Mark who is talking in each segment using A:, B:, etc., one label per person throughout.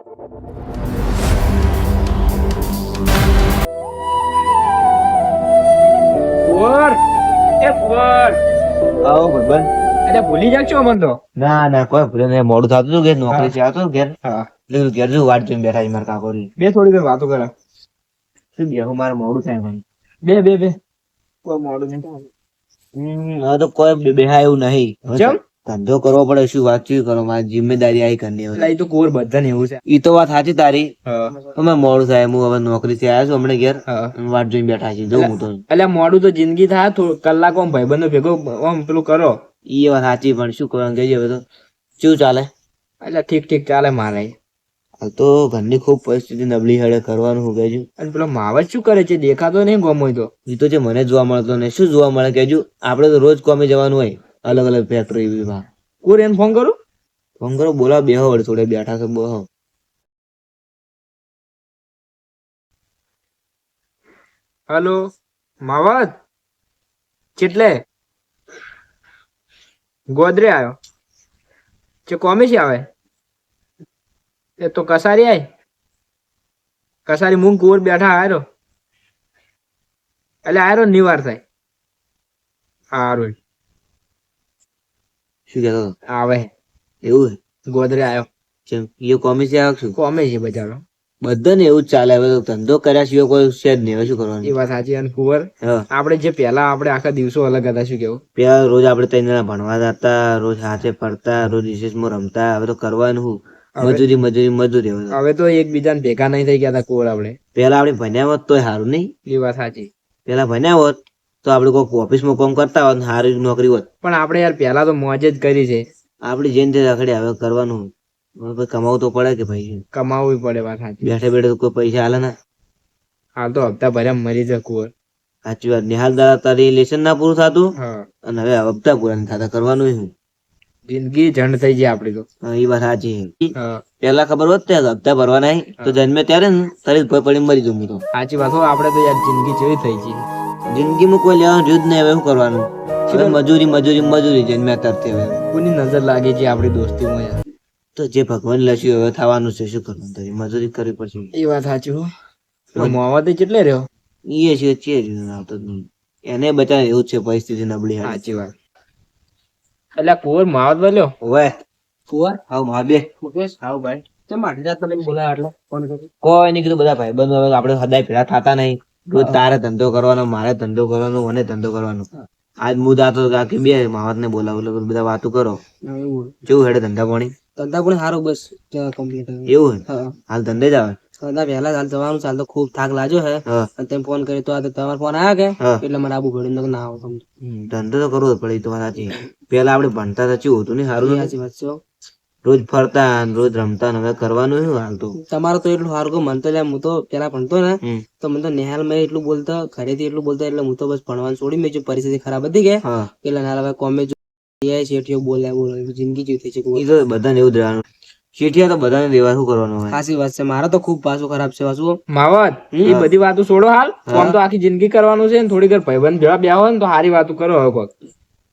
A: કુંવર, એ કુંવર,
B: આવો ભાઈબંધ.
A: એટલે ભૂલી જાવ છો અમન તો.
B: ના ના કોઈ ભૂલે નહીં. મોડું થતું હતું ઘેર, નોકરી છે આવતો ઘેર.
A: હા,
B: એટલે ઘેર જો વાટ જોઈને બેઠા છે મારા કાકોરી.
A: બે થોડી વાર વાતો કરે.
B: શું બેહું, મારે મોડું થાય મને.
A: બે કોઈ મોડું નહીં થાય.
B: હવે તો કોઈ બેહાય એવું નહીં. હવે
A: ચમ?
B: ધંધો કરવો પડે, શું વાતચીત કરો, મારી જિમ્મેદારી આવી ઘરની હવે.
A: એટલે એ તો કુંવર બધાને એવું છે.
B: ઈ તો વાત સાચી તારી.
A: હા,
B: તમે મોડું થાય, હું હવે નોકરી થી આવ્યો છું હમણાં ઘેર.
A: હા.
B: વાટ જોઈને બેઠા છે, જોઉં હું તો.
A: એટલે મોડું તો જિંદગી થાય, થોડું કલાક આમ ભાઈબંધો ભેગો આમ પેલું કરો.
B: ઈ વાત સાચી, પણ શું કરવાનું કહેજે હવે તો. શું ચાલે?
A: એટલે ઠીક ચાલે મારે.
B: હાલ તો ઘરની ખૂબ પરિસ્થિતિ નબળી હળે, કરવાનું હું કહેજો.
A: અને પેલો માવત શું કરે છે, દેખાતો નહીં ગમો તો.
B: ઈ તો જે મને જોવા મળતો ને, શું જોવા મળે કહેજો. આપણે તો રોજ કોમે જવાનું હોય, અલગ અલગ ફેક્ટરીમાં.
A: કુંવર એને ફોન કરું.
B: ફોન કરો, બોલાવો, બેહો વળી થોડે બેઠા છે બેહો.
A: હલો માવત, ચેટલે ગોદરે આવ્યો છે, કોમે છે આવે એ તો કસારી આય કસારી મૂંગ કુંવર બેઠા આયરો એટલે આયરો નિવાર થાય. હારું
B: શું કહેતો હતો?
A: આવે
B: એવું
A: ગોદરે આવ્યો
B: છે? એ કોમે છે આવ છું.
A: કોમે છે બજારો.
B: બધાને એવું જ ચાલે, હવે તો ધંધો કર્યા સિવાય કોઈ છે જ નહીં. હવે શું
A: એ
B: કરવાનું?
A: વાત સાચી. અને કુંવર
B: હા,
A: આપણે જે પેલા આપણે આખા દિવસો અલગ હતા, શું કેવું?
B: પેલા રોજ આપણે ત્રણ જણા ભણવા જતા, રોજ હાથે ફરતા, રોજ રિસેસમાં રમતા. હવે તો કરવાનું શું?
A: હવે
B: મજૂરી હવે તો.
A: હવે તો એકબીજાને ભેગા નહીં થઈ ગયા હતા કુંવર આપણે.
B: પેલા આપણે ભણ્યા હોત તોય સારું નહીં.
A: એ વાત સાચી.
B: પેલા ભણ્યા હોત તો આપણે કોઈ ઓફિસમાં કામ કરતા હોત, સારી નોકરી હોત.
A: પણ આપણે યાર પેલા તો મોજ જ કરી છે.
B: આપણે જેને તે રખડે, હવે કરવાનું હવે ભાઈ કમાવું તો પડે કે ભાઈ.
A: કમાવવું પડે. વાત સાચી.
B: બેઠે બેઠે તો કોઈ પૈસા હાલે ના.
A: હાલ તો હપ્તા ભર્યા મરી જાય કુંવર.
B: સાચી વાત. નિહાલ દાદા તારી લેસન ના પૂરું થતું,
A: હા,
B: અને હવે હપ્તા પૂરા નહીં થતા. કરવાનું શું?
A: જિંદગી ઝંડ થઈ જાય આપડી તો.
B: એ વાત સાચી.
A: હા,
B: પેલા ખબર હોત તે હપ્તા ભરવાના તો જન્મે ત્યારે ને તારી ભય પડી મરી જવું તો.
A: સાચી વાત હો. આપણે તો યાર જિંદગી જેવી થઈ છે.
B: જિંદગીમાં કોઈ લેવાનું રહ્યું જ નહીં. હવે શું કરવાનું? હવે મજૂરી જન્મ્યા તરતી. હવે
A: કોની નજર લાગે છે આપડી દોસ્તીમાં યાર?
B: તો જે ભગવાન લખ્યું હવે થવાનું છે. શું કરવાનું? તારી મજૂરી કરવી પડશે.
A: એ વાત સાચી હો. મોહમ્મદ કેટલે રહ્યો?
B: એ છે આવતો જ નહીં. એને બચાવે એવું જ છે, પરિસ્થિતિ નબળી હારી.
A: સાચી વાત. એટલે કુંવર માવત બોલ્યો.
B: ઓવે
A: કુંવર
B: હાવ મા બે
A: મુકેશ.
B: હાવ ભાઈ.
A: ચમ આટલી રાત તમે બોલાયા આટલો ફોન કર્યો?
B: કોઈ નહીં કીધું, બધા ભાઈબંધો હવે આપણે સદાય ભેગા થતા નહીં. રોજ તારે ધંધો કરવાનો, મારે ધંધો કરવાનો, મને ધંધો કરવાનો. આજ હું દાતો કે બે માવત ને બોલાવો એટલે બધા વાતો કરો.
A: એવું
B: કેવું હેડે ધંધા પાણી?
A: ધંધા પણ સારું બસ કમ્પ્લીટ.
B: એવું હે?
A: હા,
B: હાલ ધંધે જ આવે?
A: ધંધા વહેલા હાલ જવાનું. ચાલ તો ખૂબ થાક લાગ્યો હે.
B: હા
A: અને તમે ફોન કર્યો તો આ તમારો ફોન આવ્યા કે
B: હા.
A: એટલે મને આબુ ઘડી ના આવો સમજો.
B: ધંધો તો કરવો જ પડે. એ તો વાત સાચી. પેલા આપણે ભણતા હતા કેવું હતું ને, સારું નતું?
A: સાચી વાત છે હો.
B: રોજ ફરતા ને રોજ રમતા ને હવે કરવાનું શું હાલ તો?
A: તમારો તો એટલું સારું કે મને તો લ્યા, હું તો પેલા ભણતો ને
B: હમ.
A: તો મને તો નિહાલ માં એટલું બોલતા, ઘરેથી એટલું બોલતા, એટલે હું તો બસ ભણવાનું છોડી મેં પરિસ્થિતિ ખરાબ હતી કે
B: હા,
A: એટલે ના હવે કોમે શેઠીઓ બોલે જિંદગી જેવી થઈ છે.
B: એ તો બધાને એવું જ રહેવાનું. શેઠિયા તો બધાને દેવા શું કરવાનું હોય?
A: સાચી વાત છે. મારા તો ખૂબ પાછું ખરાબ છે પાછું માવત. એ બધી વાતો છોડો હાલ. આમ તો આખી જિંદગી કરવાનું છે ને થોડી ઘર ભાઈબંધ ભેળા બેહો ને તો સારી વાતો કરો હવે કોક.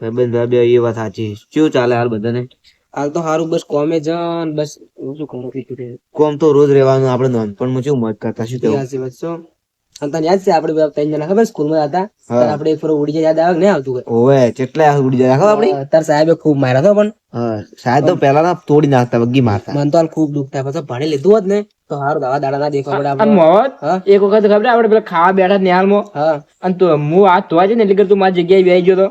B: ભાઈબંધ બે એ વાત સાચી. કેવું ચાલે હાલ બધાને?
A: હાલ તો સારું બસ કોમે જન બસ શું કરું.
B: કોમ તો રોજ રહેવાનું. આપણે નાનપણમાં શું મોજ કરતા, શું કેવું?
A: સાચી વાત છે. અને તને યાદ છે આપણે બધા ત્રણ જણા ખબર સ્કૂલમાં હતા ત્યારે આપણે એક ફરો ઉડી યાદ આવે ને આવતું હોય?
B: ઓવે કેટલા ઉડી જાય ખબર આપડી?
A: તાર સાહેબે ખૂબ માર્યા હતો. પણ
B: હા, શાયદ તો પેલા ના તોડી નાખતા, વગી મારતા.
A: મને તો હાલ ખૂબ દુઃખ થાય. પછી ભણી લીધું હોત ને તો સારું દાવા દાડા ના દેખવા પડે આપણે. એક વખત ખબર આપણે પેલા ખાવા બેઠા નિહાલમાં. હા, અને તો હું હાથ ધોવા છે ને એટલે તું મારી જગ્યાએ બેસી ગયો તો.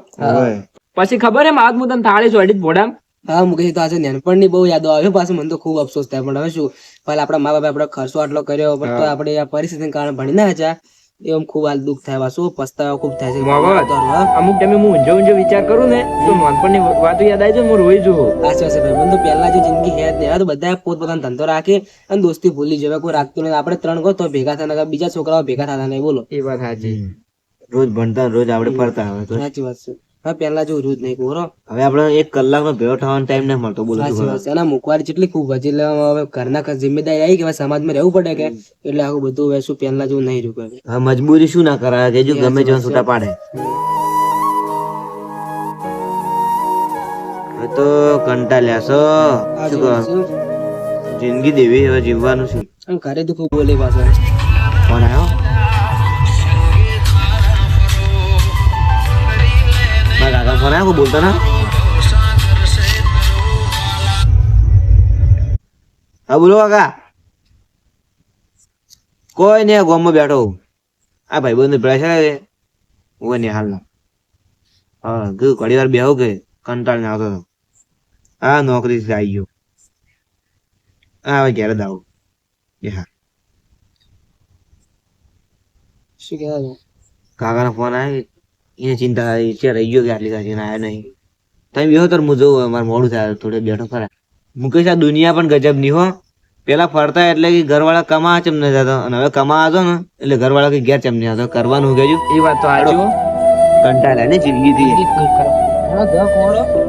A: પછી ખબર હે માવત હું તને થાળી સોડી ભોડામ. હા, મુકેશ તો આજે નાનપણની બહુ યાદો આવે પાછું. મને તો ખૂબ અફસોસ થાય. પણ હવે શું, પહેલા આપણા મા બાપે આપણે ખર્ચો આટલો કર્યો પણ તો આપણે આ પરિસ્થિતિને કારણે ભણી ના હતા. એમ ખૂબ હાલ દુઃખ થાય. પાછું પસ્તાવા ખૂબ થાય છે. અમુક ટાઈમે હું ઊંઝો વિચાર કરું ને તો નાનપણની વાતો યાદ આવી જાય, હું રોઈ જઉં. સાચી વાત છે ભાઈ. મને તો પહેલા જે જિંદગી હે જ નહીં. હવે તો બધા પોતપોતાનો ધંધો રાખે અને દોસ્તી ભૂલી જવે. કોઈ રાખતું નહીં. આપણે ત્રણ કહો તો ભેગા થતા, બીજા છોકરાઓ ભેગા થતા નહીં. બોલો. એ વાત સાચી.
B: રોજ ભણતા રોજ આપણે ફરતા. હવે તો
A: સાચી વાત છે. હા, પહેલા જેવું રોજ નહીં કોરો.
B: હવે આપણે 1 કલાકનો ભેગો થવાનો ટાઈમ નહીં મળતો. બોલો શું
A: સાચી વાત છે. એના મુખવારી જેટલી ખૂબ વધી. એટલે હવે ઘરના જિમ્મેદારી આવી કે હવે સમાજમાં રહેવું પડે કે એટલે આવું બધું હવે શું પહેલા જેવું નહીં રહ્યું.
B: હવે મજબૂરી શું ના કરાય કેજો, ગમે તેવા છૂટા પાડે. હવે તો કંટાળ્યા છો. શું કરો? જિંદગી દેવી હવે જીવવાનું છે.
A: આમ ઘરેથી ખૂબ બોલે પાછો.
B: ફોન આવ્યો મારા કાકા ફોન આવ્યો બોલતા ના. હા બોલો કાકા. કોઈ નહીં ગામમાં બેઠો હું. આ ભાઈબંધ ભેળા છે હું નહીં હાલ હા કીધું ઘડી વાર બેહો કે કંટાળ આવતો હતો. હા નોકરી આવી ગયો. હા હવે ઘેર જ આવું. હા
A: શું કહેવાય
B: કાકાનો ફોન આવ્યો એને ચિંતા છે રહી ગયો કે આટલી કાચી આવ્યો નહીં. તમે બેહો તો હું જોઉં મારે મોડું થાય થોડે બેઠો ખરા. મુકેશ આ દુનિયા પણ ગજબ ની હો. પેલા ફરતા એટલે કે ઘરવાળા કમા ચમ ન જતો અને હવે કમા હતો ને એટલે ઘરવાળા કઈ ઘેર ચમ નહીં આવતો કરવાનું કેજો.
A: એ વાત તો સાચી હો.
B: કંટાળ્યા ને જિંદગીથી.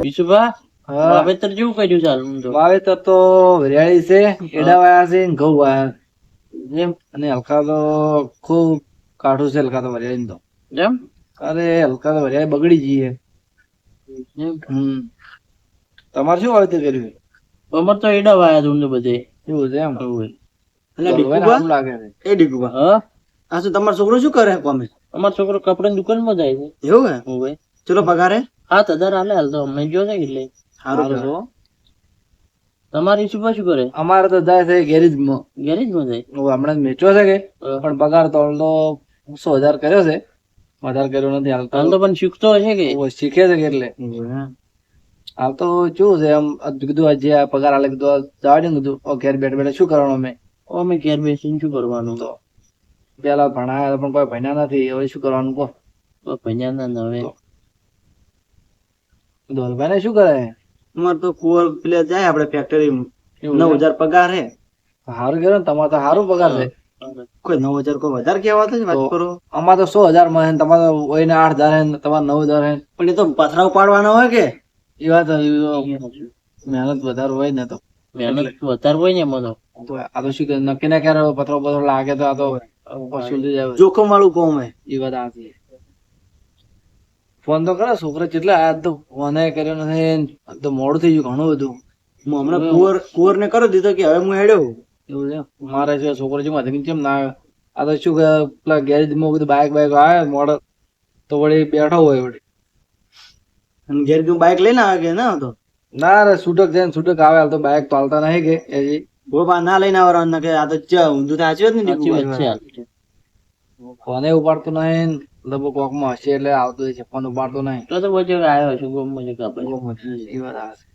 A: વિશુભા
C: હા
A: વાવેતર જેવું કર્યું ચાલુ તો
C: વાવેતર તો વરિયાળી છે, એડા વાયા છે ને ઘઉં વાયા એમ. અને હલકા તો ખૂબ કાઠું છે હલકા તો વરિયાળી તો.
A: એમ
C: અરે હલકા તો વરિયાળી બગડી જઈએ. તમારે શું વાવેતર કર્યું?
A: અમાર તો એડા વાયા તું બધે
C: એવું છે એમ.
D: ડીકુબા?
C: લાગે છે.
D: એ ડીકુબા,
A: હા
D: આ શું તમારો છોકરો શું કરે કોમે?
A: અમાર છોકરો કપડાની દુકાનમાં જાય છે.
D: એવું હે?
A: હોવે
D: ચલો પગારે
A: 7,000 હાલે હાલ તો અમને જો છે એટલે.
D: સારું
C: સારું
D: કહેવાય.
C: છો.
A: તમારી શું શું કરે?
C: અમારે તો જાય છે ગેરેજમાં.
A: ગેરેજમાં જાય.
C: હમણાં જ મેચો છે કે પણ પગાર તો 100,000 કર્યો છે, વધારે કર્યો નથી હાલ
A: હાલ તો પણ શીખતો હશે કે
C: તો શીખે છે કે એટલે હાલ તો કેવું છે એમ કીધું આજે આ પગાર હાલે કીધું જવા દે ને કીધું ઘેર બેઠ બેઠા શું કરવાનું અમે
A: અમે ઘેર બેસીને શું કરવાનું તો
C: પેલા ભણાયા પણ કોઈ ભણ્યા નથી હવે શું કરવાનું કહો.
A: ભણ્યા ના હવે
C: ધોલભાઈ ને શું કરે?
D: અમારે તો કુંવર પેલે જાય આપણે ફેક્ટરી,
C: એવું
D: 9,000 પગાર હે.
C: સારું કર્યું ને તમારે તો સારું પગાર છે.
D: કોઈ 9,000 કોઈ વધારે કહેવાતો છે? વાત
C: તો
D: કરો.
C: અમારે તો 100,000 માં છે ને તમારે હોય ને 8,000 હે ને તમારે 9,000 હે.
D: પણ એ તો પથરા ઉપાડવાનો હોય કે
C: એ વાત મહેનત વધારે હોય ને તો
A: મહેનત વધારે હોય ને એમાં તો
C: આ તો શું કે નક્કી ના ક્યારે પથરો પથરો લાગે તો આ તો પશુ થઈ જાય.
D: જોખમ વાળું કોમ હે.
C: એ વાત સાચી. ફોન તો કરે છોકરા કેટલા આજ તો ફોન કર્યો નથી, તો મોડું થઈ ગયું ઘણું બધું.
D: હું હમણાં કુંવર ને કરી દીધો કે હવે હું હેડ્યો.
C: એવું છે મારે છે છોકરો છે માથે કેમ ના આવ્યો? આ તો શું કે પેલા ગેરેજ માં બધું બાઇક આવે મોડો તો વળી બેઠો હોય વળી.
D: અને ઘેર ગયું બાઇક લઈને આવે કે ના તો
C: ના રે છૂટક જાય ને છૂટક આવે હાલ તો બાઇક તો હાલતા નહીં કે હજી.
D: ગોપા ના લઈને આવવાનું કે આ તો ચા ઊંધું તો સાચી વાત ને
A: સાચી વાત
D: ડીકુબા?
A: છે.
C: ફોને ઉપાડતું નહીં લગભગ કોક માં હશે એટલે આવતું હોય છે, ફોન ઉપાડતો નહીં.
A: તો વચ્ચે આવ્યો છું ગોમમાં છે કાપે
C: એ વાત સાચી.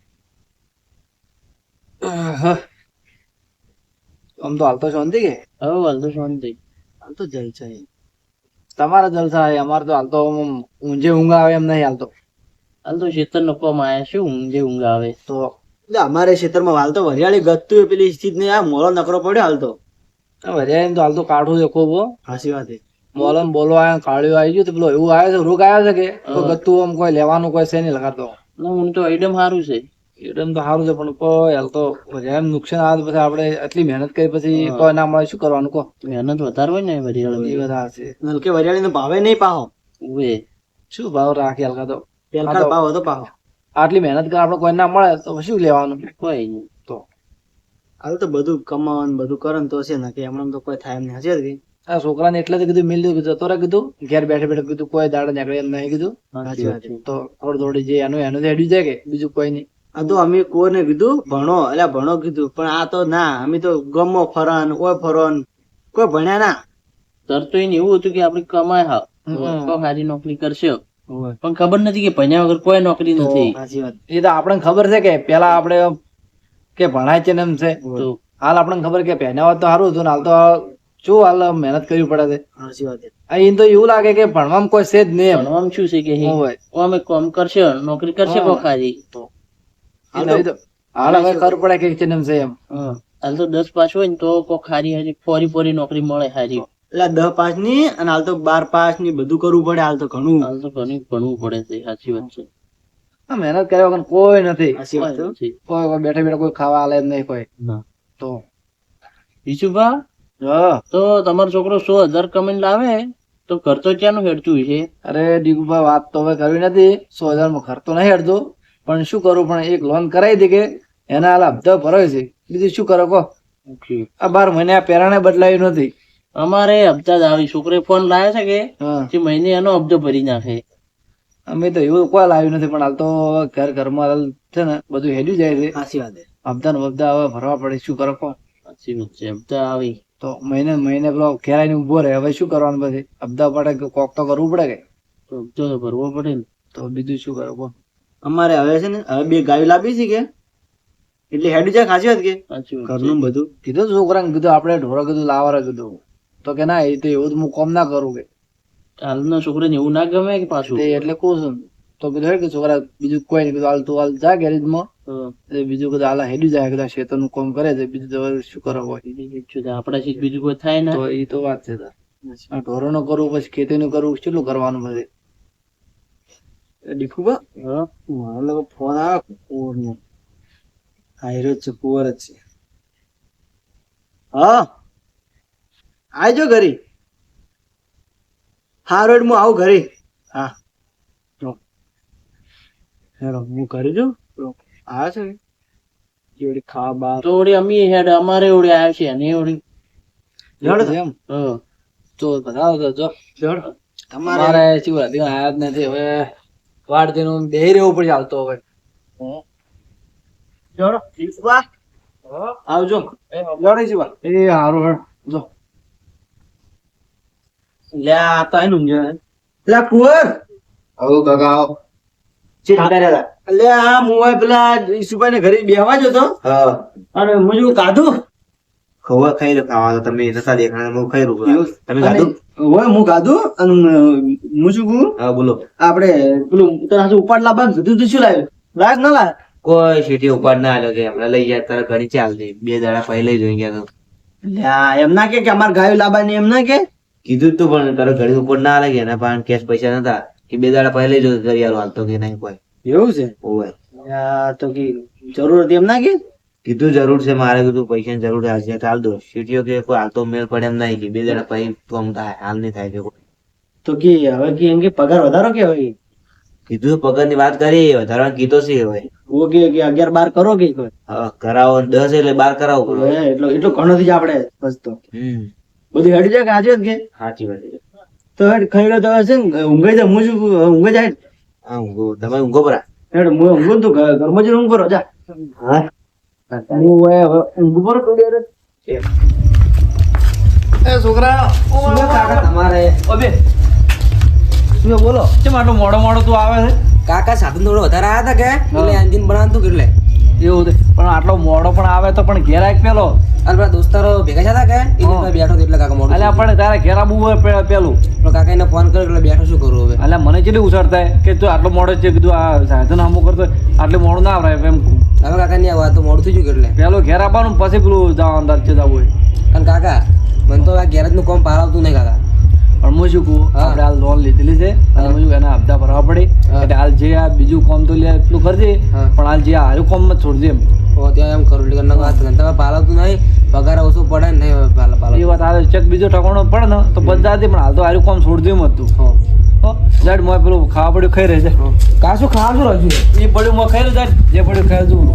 C: આમ તો હાલ તો શાંતિ કે
A: હવે હાલ તો શાંતિ.
D: હાલ તો જાય છે.
C: તમારા જલસા છે, અમારે તો હાલ તો ઊંઝે ઊંઘ આવે એમ નહીં હાલ તો.
A: હાલ તો શેતર નફવામાં આવ્યા શું ઊંઘે ઊંઘ આવે
C: તો
D: એટલે અમારે ખેતરમાં હાલ તો વરિયાળી ગતું હોય પેલી સ્થિત ને આ મોળો નકરો પડ્યો હાલ તો.
C: વરિયાળી તો હાલ તો કાઢું છે ખૂબ હો.
D: સાચી વાત છે.
C: બોલો ને બોલો આયા કાળિયો આવી ગયું તો પેલો એવું આવે છે રોગ આવ્યો છે કે કોઈ ગતું આમ કોઈ લેવાનું કોઈ છે નહીં લગાડતો.
A: ના ઊંઘ તો એકદમ સારું છે.
C: એકદમ તો સારું છે પણ કોઈ હાલ તો વરિયાળી નુકસાન આવે તો પછી આપણે એટલી મહેનત કરી પછી કોઈ ના મળે શું કરવાનું કહો.
A: મહેનત વધારે હોય ને
C: એ
A: વરિયાળી
C: બધા છે
D: નલકે વરિયાળી નો ભાવે નહીં પાહો.
A: ઉવે
C: શું ભાવ રાખી હલકા તો
D: પેલકાર ભાવ હતો પાહો.
C: આટલી મહેનત કરે આપણે કોઈ ના મળે તો શું લેવાનું.
A: કોઈ નહીં.
C: તો
D: હાલ તો બધું કમાવાનું બધું કરે ને તો છે ને કે એમણે તો કોઈ થાય એમ નહીં. હશે જ કે
C: આ છોકરાને એટલે જ કીધું મિલ દીધું જતો રે કીધું ઘેર બેઠે બેઠે કીધું કોઈ દાડે નીકળે એમ નહીં કીધું.
A: સાચી વાત છે.
C: તો થોડી થોડી જે એનું એનું હેડ્યું જાય કે બીજું કોઈ નહીં.
D: આ તો અમે કોઈને કીધું ભણો એટલે ભણો કીધું પણ આ તો ના અમે તો ગમો ફરન ઓય ફરન કોઈ ભણ્યા ના.
A: તર તો એને એવું હતું કે આપણે કમાય હા તો સારી નોકરી કરશે પણ ખબર નથી કે ભણ્યા વગર કોઈ નોકરી નથી.
D: સાચી વાત.
C: એ તો આપણને ખબર છે કે પેલા આપણે કે ભણાય છે ને એમ છે.
A: તો
C: હાલ આપણને ખબર કે પહેર્યા હોત તો સારું હતું ને હાલ તો શું હાલ મહેનત કરવી પડે છે.
D: સાચી વાત છે.
C: અહીં તો એવું લાગે કે ભણવામાં કોઈ છે જ નહીં એમ.
A: ભણવામાં શું છે કે હે,
C: હોય.
A: ઓ અમે કામ કરશે નોકરી કરશે કોઈ ખારી.
C: એ નહીં તો હાલ હવે ખબર પડે કે છે ને એમ છે એમ.
A: હા હાલ તો 10 પાસ હોય ને તો કોઈ ખારી હારી ફોરી નોકરી મળે હારી.
D: એટલે 10 પાસ ની અને હાલ તો 12 પાસ ની બધું કરવું પડે હાલ તો ઘણું.
A: હાલ તો ઘણું ભણવું પડે છે. સાચી વાત છે.
C: આ મહેનત કર્યા વગર કોઈ નથી.
D: સાચી વાત.
A: કોઈ નથી.
C: કોઈ બેઠા બેઠા કોઈ ખાવા આલે જ નહીં કોઈ.
A: ના.
C: તો
A: ઈશુભા
C: હા
A: તો તમારો છોકરો 100,000 કમાઈને લાવે તો ઘર તો ક્યાંનું હેડતું છે?
C: અરે દીકુભા વાત તો હવે કરવી નથી. 100,000 માં ઘર તો નહીં હેડતો પણ શું કરું પણ એક લોન કરાવી હતી કે એના હાલ હપ્તા ભરાય છે બીજું શું કરો કહો? આ 12 મહિને આ પેરાણે બદલાયું નથી.
D: અમારે હપ્તા જ આવી છોકરી ફોન લાવે છે કે
C: હા
D: જે મહિને એનો હપ્તો ભરી નાખે.
C: અમે તો એવું કોઈ લાવ્યું નથી, પણ હાલ તો ઘરમાં હાલ છે ને બધું હેડ્યું જાય છે.
D: સાચી વાત
C: હપ્તા ને હપ્તા હવે ભરવા પડે, શું કરો કહો?
D: સાચી વાત છે. હપ્તા આવી
C: તો મહિને મહિને પેલો ઘેરાઈને ઉભો રહે, હવે શું કરવાનું? પછી હપ્તા પડે કે કોક તો કરવું પડે કે?
D: તો હપ્તો તો ભરવો પડે ને.
C: તો બીજું શું કરો કહો?
D: અમારે હવે છે ને હવે 2 ગાયો લાવી છે કે એટલે હેડી જાય. ખાસી વાત કે ઘરનું બધું
C: કીધું છોકરાને, કીધું આપણે ઢોરો કીધું લાવવા કીધું, તો કે ના, એ તો એવું તો હું કોમ ના કરું કે.
D: હાલના છોકરાને એવું ના ગમે કે પાછું
C: તે એટલે કહું છું. તો કીધું હેડ કે છોકરા બીજું કોઈ નહીં, કીધું હાલ તું હાલ જા ગેરેજમાં, બીજું કીધું હાલ હેડી જાય, કીધું ખેતરનું કામ કરે છે, બીજું તો હવે શું કરો હોય?
D: આપડા થી બીજું કોઈ થાય ને.
C: તો એ તો વાત છે તાર. આ ઢોરોનું કરવું પછી ખેતીનું કરવું, કેટલું કરવાનું પછી?
D: દીખુબા મારો લોકો ફોન આવે કુંવરનો. હાયરો જ છે, કુંવર જ છે. હા આવજો ઘરે. હા રોડ હું આવું ઘરે. હા હેડો હું ઘરે જો આવે છે જોડી ખાવા બાર તો ઓડી અમી હેડ અમારે ઓડી આવે છે અને ઓડી
C: જડ એમ
D: હા
C: તો બતાવો તો જો
D: જડ
C: તમારે શું હતી આયા જ નથી. હવે વાડ તેનું બેહી રહેવું પડશે હાલ તો. હવે
D: જડ દીપવા આવજો.
C: લડે છે વાત એ હારું હેડ જો.
D: લે આ તો આનું જ લે કુંવર
C: આવો કાકા આવો.
D: લે આ મોય પેલા ઈસુભાઈ ને ઘરે બેહવા જતો અને મુજુ કાધું
B: ખવા ખાઈ લો, ખાવા તો તમે નતા દેખાણા, હું ખાઈ રહ્યો. તમે ખાધું?
D: હોય હું કાધું અને મુજુ કુ
B: હા બોલો.
D: આપણે પેલું તને હાથે ઉપાડ લાવવાનું કીધું તું શું લાવ્યું? લાવ ના લાવ?
B: કોઈ સીટી ઉપાડ ના આલ્યો કે હમણાં લઈ જાય તારા ઘણી ચાલ દે. 2 દાડા પહેલા જોઈ ગયા તો
D: લ્યા એમ ના કે અમાર ગાયો લાવવાની એમ ના કે
B: કીધું તું, પણ તારા ઘડી ઉપર ના આલે કે એના પાસે કેશ પૈસા નતા કે 2 દાડા પહેલા જો કરી આલો હાલતો કે નહીં કોઈ.
D: એવું છે?
B: ઓય
D: લ્યા તો કે જરૂર હતી એમ ના કે
B: કીધું જરૂર છે મારે, કીધું પૈસાની જરૂર છે ચાલ દો. સીટીઓ કે કોઈ હાલ તો મેળ પડે એમ નહીં કે 2 દાડા પછી કામ થાય, હાલ નહીં થાય કે કોઈ.
D: તો કે હવે કે એમ કે પગાર વધારો કે હવે
B: કીધું પગાર ની વાત કરી, વધારવા કીધો છે હવે.
D: ઓ કે 11-12 કરો કે કોઈ
B: હા કરાવો 10 એટલે 12 કરાવો.
D: એટલો ઘણો થી જ આપણે બસ તો બધું હેડી જાય કે આજે જ કે
B: સાચી વાત છે.
D: તો હેડ ખાઈ લો તો છે ને ઊંઘાઈ જાય મુજુ ઊંઘાઈ જાય
B: હા ઊંઘો, તમે ઊંઘો પરા.
D: હેડ હું ઊંઘું તું ઘરમાં જઈને ઊંઘ કરો જા.
B: હા
D: હું હવે ઊંઘ પર થોડી વાર
C: એ છોકરા
D: શું કાકા તમારે
C: ઓબે
D: શું બોલો
C: કેમ આટલો મોડો મોડો તું આવે છે?
A: કાકા સાધન થોડો વધારે આવ્યા હતા કે એટલે એન્જિન બનાવતું કે એટલે
C: એવું છે, પણ આટલો મોડો પણ આવે તો પણ ઘેર આવીને પેલો
A: અને પેલા દોસ્તારો ભેગા થયા હતા કે એ રીતના બેઠો હતો એટલે કાકા મોડું
C: અલ્યા પણ તારે ઘેર આવવું હોય પેલું.
A: પણ કાકા એને ફોન કર્યો એટલે બેઠો શું કરું હવે?
C: અલ્યા મને કેટલી ઉછળ થાય કે તું આટલો મોડો છે, કીધું આ સાધન હમું કરતો આટલે મોડું ના આવે એમ.
A: હવે કાકા ની આ તો મોડું થઈ ગયું એટલે
C: પેલો ઘેર આવવાનું પછી પેલું જવાનું અંદર છે જવું હોય.
A: અને કાકા મને તો આ ગેરેજ નું કામ પારાવતું નહીં કાકા.
C: પણ હું શું કહું, આપણે હાલ લોન લીધેલી છે અને હું એના હપ્તા ભરવા પડે એટલે હાલ જે આ બીજું કામ તો લે એટલું કરજે, પણ હાલ જે હારું કામ માં છોડજે એમ.
A: તો ત્યાં એમ કરું એટલે વાત તમે પાલાવતું નહીં, પગાર ઓછું પડે ને નહીં પાલા
C: એ વાત આવે ચેક બીજો ઠકાણો પડે ને તો બધા પણ હાલ તો હારું કામ છોડજે એમ હતું. જાડ મોય પેલું ખાવા પડ્યું ખાઈ રહેજે.
A: કાશું ખાવાનું રહ્યું
C: એ પડ્યું મોય ખાઈ લે, જાડ જે પડ્યું ખાઈ જવું.